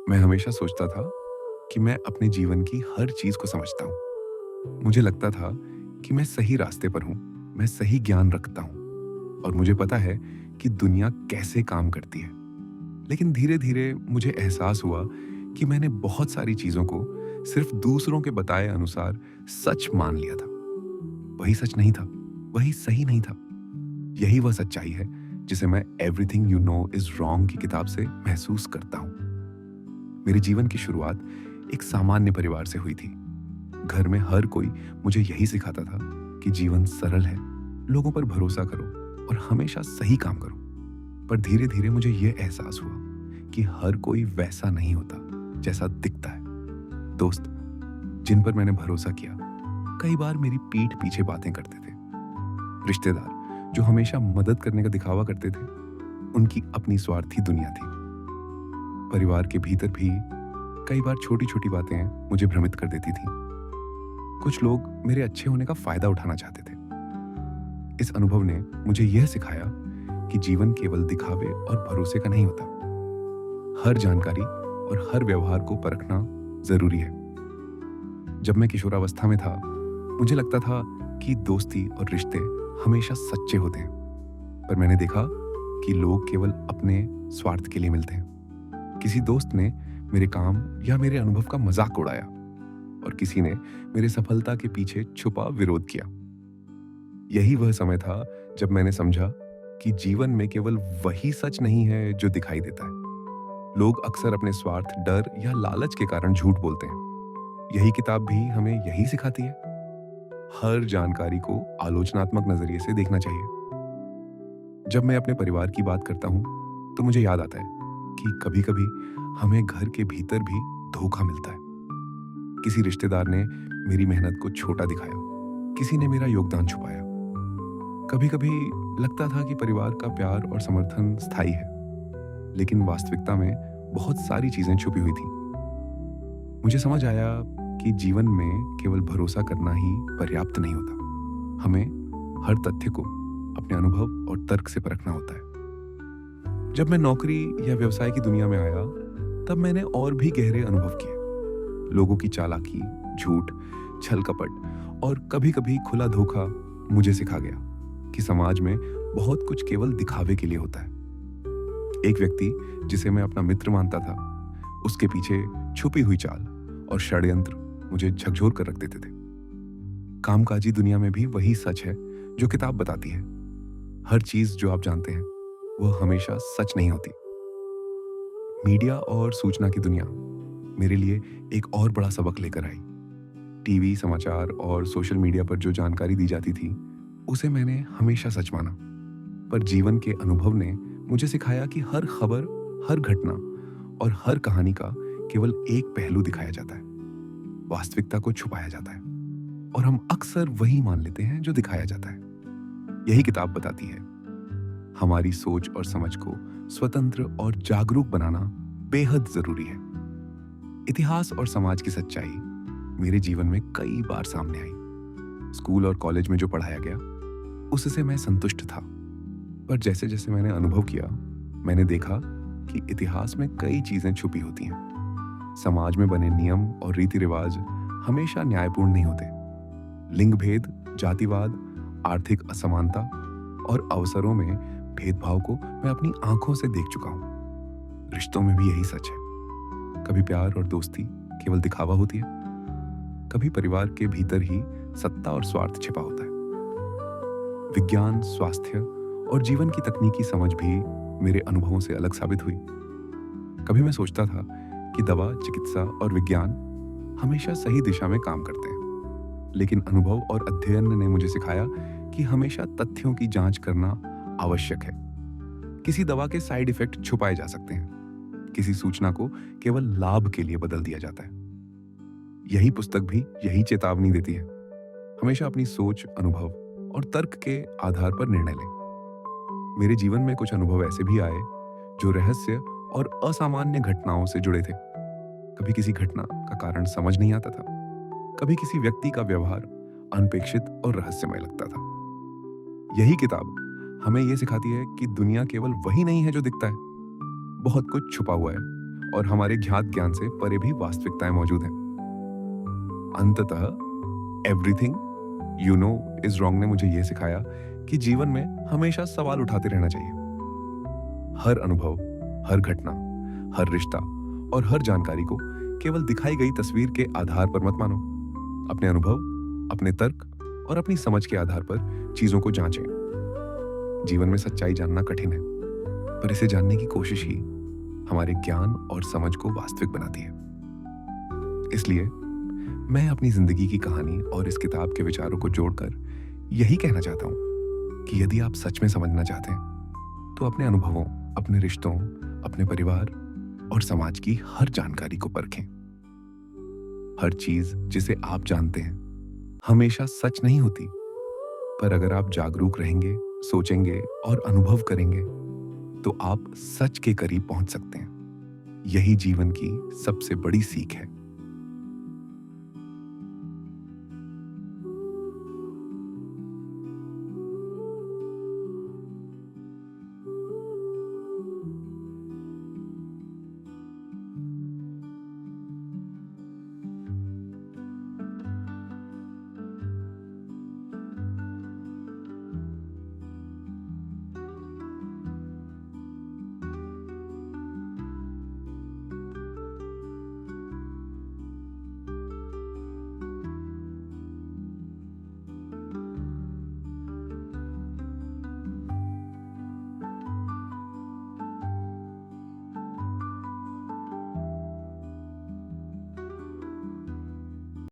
मैं हमेशा सोचता था कि मैं अपने जीवन की हर चीज को समझता हूँ। मुझे लगता था कि मैं सही रास्ते पर हूँ, मैं सही ज्ञान रखता हूँ और मुझे पता है कि दुनिया कैसे काम करती है। लेकिन धीरे-धीरे मुझे एहसास हुआ कि मैंने बहुत सारी चीजों को सिर्फ दूसरों के बताए अनुसार सच मान लिया था। वही सच नहीं था, वही सही नहीं था। यही वह सच्चाई है जिसे मैं everything you know is wrong की किताब से महसूस करता हूँ। मेरे जीवन की शुरुआत एक सामान्य परिवार से हुई थी। घर में हर कोई मुझे यही सिखाता था कि जीवन सरल है, लोगों पर भरोसा करो और हमेशा सही काम करो। पर धीरे धीरे मुझे यह एहसास हुआ कि हर कोई वैसा नहीं होता जैसा दिखता है। दोस्त जिन पर मैंने भरोसा किया कई बार मेरी पीठ पीछे बातें करते थे। रिश्तेदार जो हमेशा मदद करने का दिखावा करते थे, उनकी अपनी स्वार्थी दुनिया थी। परिवार के भीतर भी कई बार छोटी छोटी बातें मुझे भ्रमित कर देती थी। कुछ लोग मेरे अच्छे होने का फायदा उठाना चाहते थे। इस अनुभव ने मुझे यह सिखाया कि जीवन केवल दिखावे और भरोसे का नहीं होता। हर जानकारी और हर व्यवहार को परखना जरूरी है। जब मैं किशोरावस्था में था, मुझे लगता था कि दोस्ती और रिश्ते हमेशा सच्चे होते हैं। पर मैंने देखा कि लोग केवल अपने स्वार्थ के लिए मिलते हैं। किसी दोस्त ने मेरे काम या मेरे अनुभव का मजाक उड़ाया और किसी ने मेरे सफलता के पीछे छुपा विरोध किया। यही वह समय था जब मैंने समझा कि जीवन में केवल वही सच नहीं है जो दिखाई देता है। लोग अक्सर अपने स्वार्थ, डर या लालच के कारण झूठ बोलते हैं। यही किताब भी हमें यही सिखाती है। हर जानकारी को आलोचनात्मक नजरिए से देखना चाहिए। जब मैं अपने परिवार की बात करता हूँ तो मुझे याद आता है कि कभी-कभी हमें घर के भीतर भी धोखा मिलता है। किसी रिश्तेदार ने मेरी मेहनत को छोटा दिखाया, किसी ने मेरा योगदान छुपाया। कभी-कभी लगता था कि परिवार का प्यार और समर्थन स्थायी है, लेकिन वास्तविकता में बहुत सारी चीजें छुपी हुई थी। मुझे समझ आया कि जीवन में केवल भरोसा करना ही पर्याप्त नहीं होता। हमें हर तथ्य को अपने अनुभव और तर्क से परखना होता है। जब मैं नौकरी या व्यवसाय की दुनिया में आया, तब मैंने और भी गहरे अनुभव किए। लोगों की चालाकी, झूठ, छल कपट और कभी-कभी खुला धोखा मुझे सिखा गया कि समाज में बहुत कुछ केवल दिखावे के लिए होता है। एक व्यक्ति जिसे मैं अपना मित्र मानता था, उसके पीछे छुपी हुई चाल और षड्यंत्र मुझे झकझोर कर रख देते थे। कामकाजी दुनिया में भी वही सच है जो किताब बताती है। हर चीज जो आप जानते हैं वह हमेशा सच नहीं होती। मीडिया और सूचना की दुनिया मेरे लिए एक और बड़ा सबक लेकर आई। टीवी, समाचार और सोशल मीडिया पर जो जानकारी दी जाती थी, उसे मैंने हमेशा सच माना। पर जीवन के अनुभव ने मुझे सिखाया कि हर खबर, हर घटना और हर कहानी का केवल एक पहलू दिखाया जाता है। वास्तविकता को छुपाया जाता है और हम अक्सर वही मान लेते हैं जो दिखाया जाता है। यही किताब बताती है, हमारी सोच और समझ को स्वतंत्र और जागरूक बनाना बेहद जरूरी है। इतिहास और समाज की सच्चाई मेरे जीवन में कई बार सामने आई। स्कूल और कॉलेज में जो पढ़ाया गया, उससे मैं संतुष्ट था। पर जैसे जैसे मैंने अनुभव किया, मैंने देखा कि इतिहास में कई चीजें छुपी होती हैं। समाज में बने नियम और रीति रिवाज हमेशा न्यायपूर्ण नहीं होते। लिंग भेद, जातिवाद, आर्थिक असमानता और अवसरों में भेदभाव को मैं अपनी आंखों से देख चुका हूं। रिश्तों में भी यही सच है। कभी प्यार और दोस्ती केवल दिखावा होती है, कभी परिवार के भीतर ही सत्ता और स्वार्थ छिपा होता है। विज्ञान, स्वास्थ्य और जीवन की तकनीकी समझ भी मेरे अनुभवों से अलग साबित हुई। कभी मैं सोचता था कि दवा, चिकित्सा और विज्ञान हमेशा सही दिशा में काम करते हैं, लेकिन अनुभव और अध्ययन ने मुझे सिखाया कि हमेशा तथ्यों की जांच करना आवश्यक है। किसी दवा के साइड इफेक्ट छुपाए जा सकते हैं, किसी सूचना को केवल लाभ के लिए बदल दिया जाता है। यही पुस्तक भी यही चेतावनी देती है, हमेशा अपनी सोच, अनुभव और तर्क के आधार पर निर्णय लें। मेरे जीवन में कुछ अनुभव ऐसे भी आए जो रहस्य और असामान्य घटनाओं से जुड़े थे। कभी किसी घटना का कारण समझ नहीं आता था, कभी किसी व्यक्ति का व्यवहार अनपेक्षित और रहस्यमय लगता था। यही किताब हमें यह सिखाती है कि दुनिया केवल वही नहीं है जो दिखता है। बहुत कुछ छुपा हुआ है और हमारे ज्ञात ज्ञान से परे भी वास्तविकताएं मौजूद हैं। अंततः everything you know is wrong ने मुझे यह सिखाया कि जीवन में हमेशा सवाल उठाते रहना चाहिए। हर अनुभव, हर घटना, हर रिश्ता और हर जानकारी को केवल दिखाई गई तस्वीर के आधार पर मत मानो। अपने अनुभव, अपने तर्क और अपनी समझ के आधार पर चीजों को जांचें। जीवन में सच्चाई जानना कठिन है, पर इसे जानने की कोशिश ही हमारे ज्ञान और समझ को वास्तविक बनाती है। इसलिए मैं अपनी जिंदगी की कहानी और इस किताब के विचारों को जोड़कर यही कहना चाहता हूं कि यदि आप सच में समझना चाहते हैं तो अपने अनुभवों, अपने रिश्तों, अपने परिवार और समाज की हर जानकारी को परखें। हर चीज जिसे आप जानते हैं हमेशा सच नहीं होती, पर अगर आप जागरूक रहेंगे, सोचेंगे और अनुभव करेंगे तो आप सच के करीब पहुंच सकते हैं। यही जीवन की सबसे बड़ी सीख है।